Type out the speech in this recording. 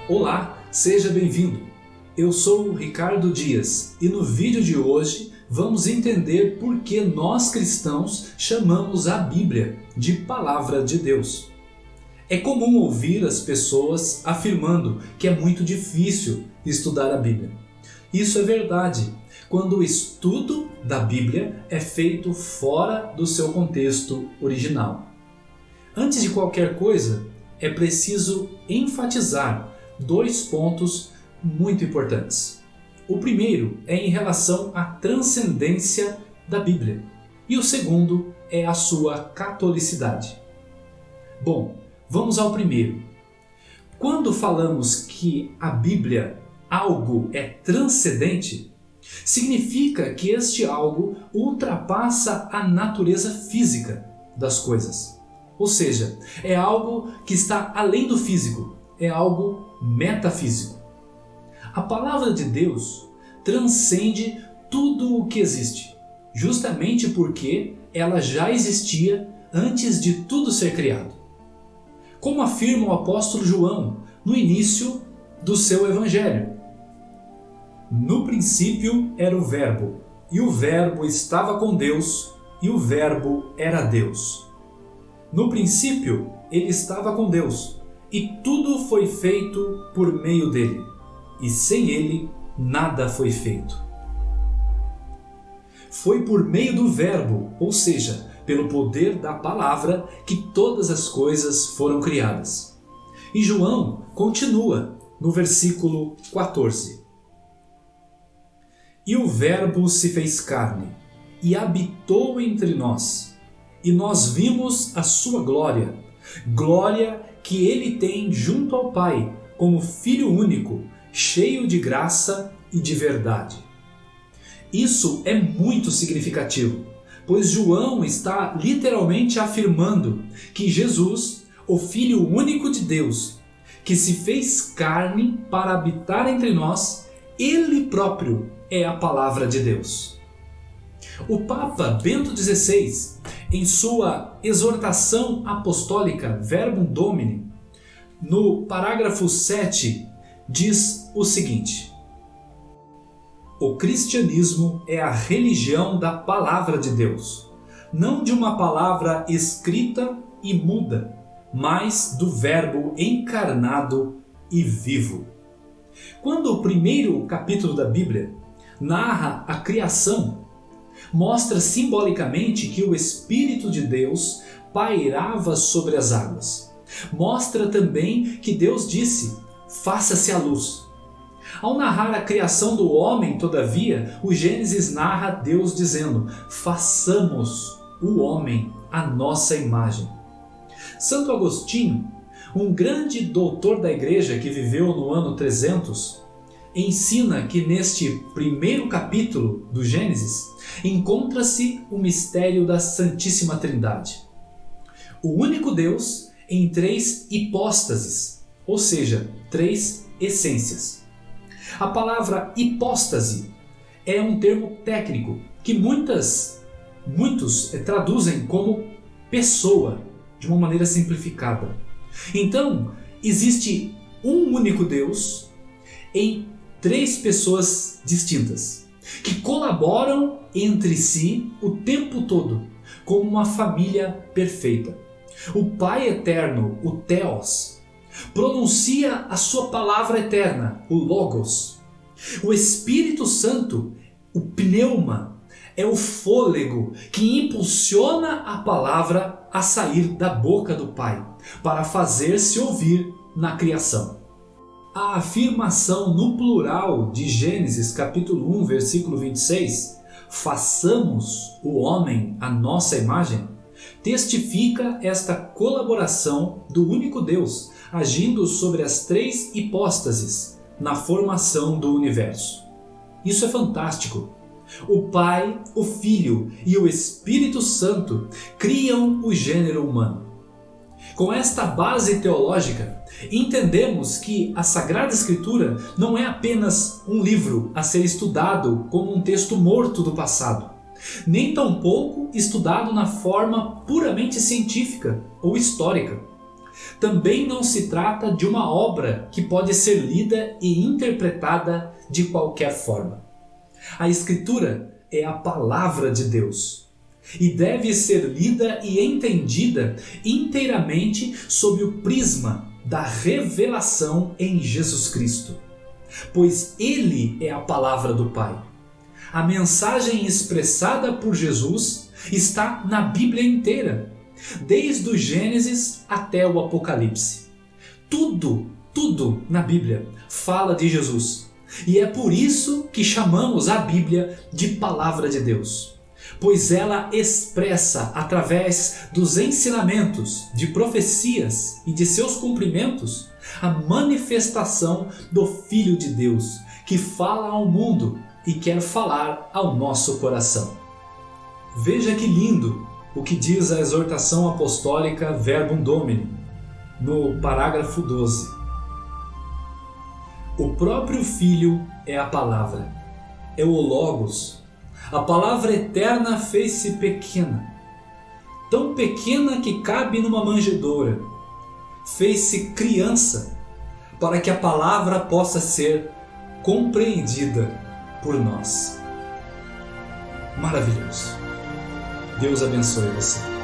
Olá, seja bem-vindo. Eu sou o Ricardo Dias e no vídeo de hoje vamos entender por que nós cristãos chamamos a Bíblia de Palavra de Deus. É comum ouvir as pessoas afirmando que é muito difícil estudar a Bíblia. Isso é verdade quando o estudo da Bíblia é feito fora do seu contexto original. Antes de qualquer coisa, é preciso enfatizar dois pontos muito importantes. O primeiro é em relação à transcendência da Bíblia e o segundo é a sua catolicidade. Bom, vamos ao primeiro. Quando falamos que a Bíblia algo é transcendente, significa que este algo ultrapassa a natureza física das coisas. Ou seja, é algo que está além do físico, é algo metafísico. A palavra de Deus transcende tudo o que existe, justamente porque ela já existia antes de tudo ser criado. Como afirma o apóstolo João no início do seu evangelho. No princípio era o Verbo, e o Verbo estava com Deus, e o Verbo era Deus. No princípio, ele estava com Deus, e tudo foi feito por meio dele, e sem ele nada foi feito. Foi por meio do Verbo, ou seja, pelo poder da palavra, que todas as coisas foram criadas. E João continua no versículo 14. E o Verbo se fez carne, e habitou entre nós, e nós vimos a sua glória, glória que ele tem junto ao Pai, como Filho único, cheio de graça e de verdade. Isso é muito significativo, pois João está literalmente afirmando que Jesus, o Filho único de Deus, que se fez carne para habitar entre nós, ele próprio é a palavra de Deus. O Papa Bento XVI, em sua exortação apostólica Verbum Domini, no parágrafo 7, diz o seguinte: o cristianismo é a religião da palavra de Deus, não de uma palavra escrita e muda, mas do Verbo encarnado e vivo. Quando o primeiro capítulo da Bíblia narra a criação, mostra simbolicamente que o Espírito de Deus pairava sobre as águas. Mostra também que Deus disse: faça-se a luz. Ao narrar a criação do homem, todavia, o Gênesis narra Deus dizendo: façamos o homem à nossa imagem. Santo Agostinho, um grande doutor da igreja que viveu no ano 300, ensina que neste primeiro capítulo do Gênesis encontra-se o mistério da Santíssima Trindade. O único Deus em três hipóstases, ou seja, três essências. A palavra hipóstase é um termo técnico que muitos traduzem como pessoa, de uma maneira simplificada. Então, existe um único Deus em três pessoas distintas, que colaboram entre si o tempo todo, como uma família perfeita. O Pai Eterno, o Theos, pronuncia a sua palavra eterna, o Logos. O Espírito Santo, o Pneuma, é o fôlego que impulsiona a palavra a sair da boca do Pai, para fazer-se ouvir na criação. A afirmação no plural de Gênesis capítulo 1, versículo 26, façamos o homem à nossa imagem, testifica esta colaboração do único Deus, agindo sobre as três hipóstases na formação do universo. Isso é fantástico. O Pai, o Filho e o Espírito Santo criam o gênero humano. Com esta base teológica, entendemos que a Sagrada Escritura não é apenas um livro a ser estudado como um texto morto do passado, nem tampouco estudado na forma puramente científica ou histórica. Também não se trata de uma obra que pode ser lida e interpretada de qualquer forma. A Escritura é a palavra de Deus e deve ser lida e entendida inteiramente sob o prisma da revelação em Jesus Cristo, pois Ele é a palavra do Pai. A mensagem expressada por Jesus está na Bíblia inteira, desde o Gênesis até o Apocalipse. Tudo na Bíblia fala de Jesus. E é por isso que chamamos a Bíblia de Palavra de Deus, pois ela expressa, através dos ensinamentos, de profecias e de seus cumprimentos, a manifestação do Filho de Deus, que fala ao mundo e quer falar ao nosso coração. Veja que lindo o que diz a exortação apostólica Verbum Domini, no parágrafo 12. O próprio Filho é a palavra, é o Logos. A palavra eterna fez-se pequena, tão pequena que cabe numa manjedoura. Fez-se criança, para que a palavra possa ser compreendida por nós. Maravilhoso. Deus abençoe você.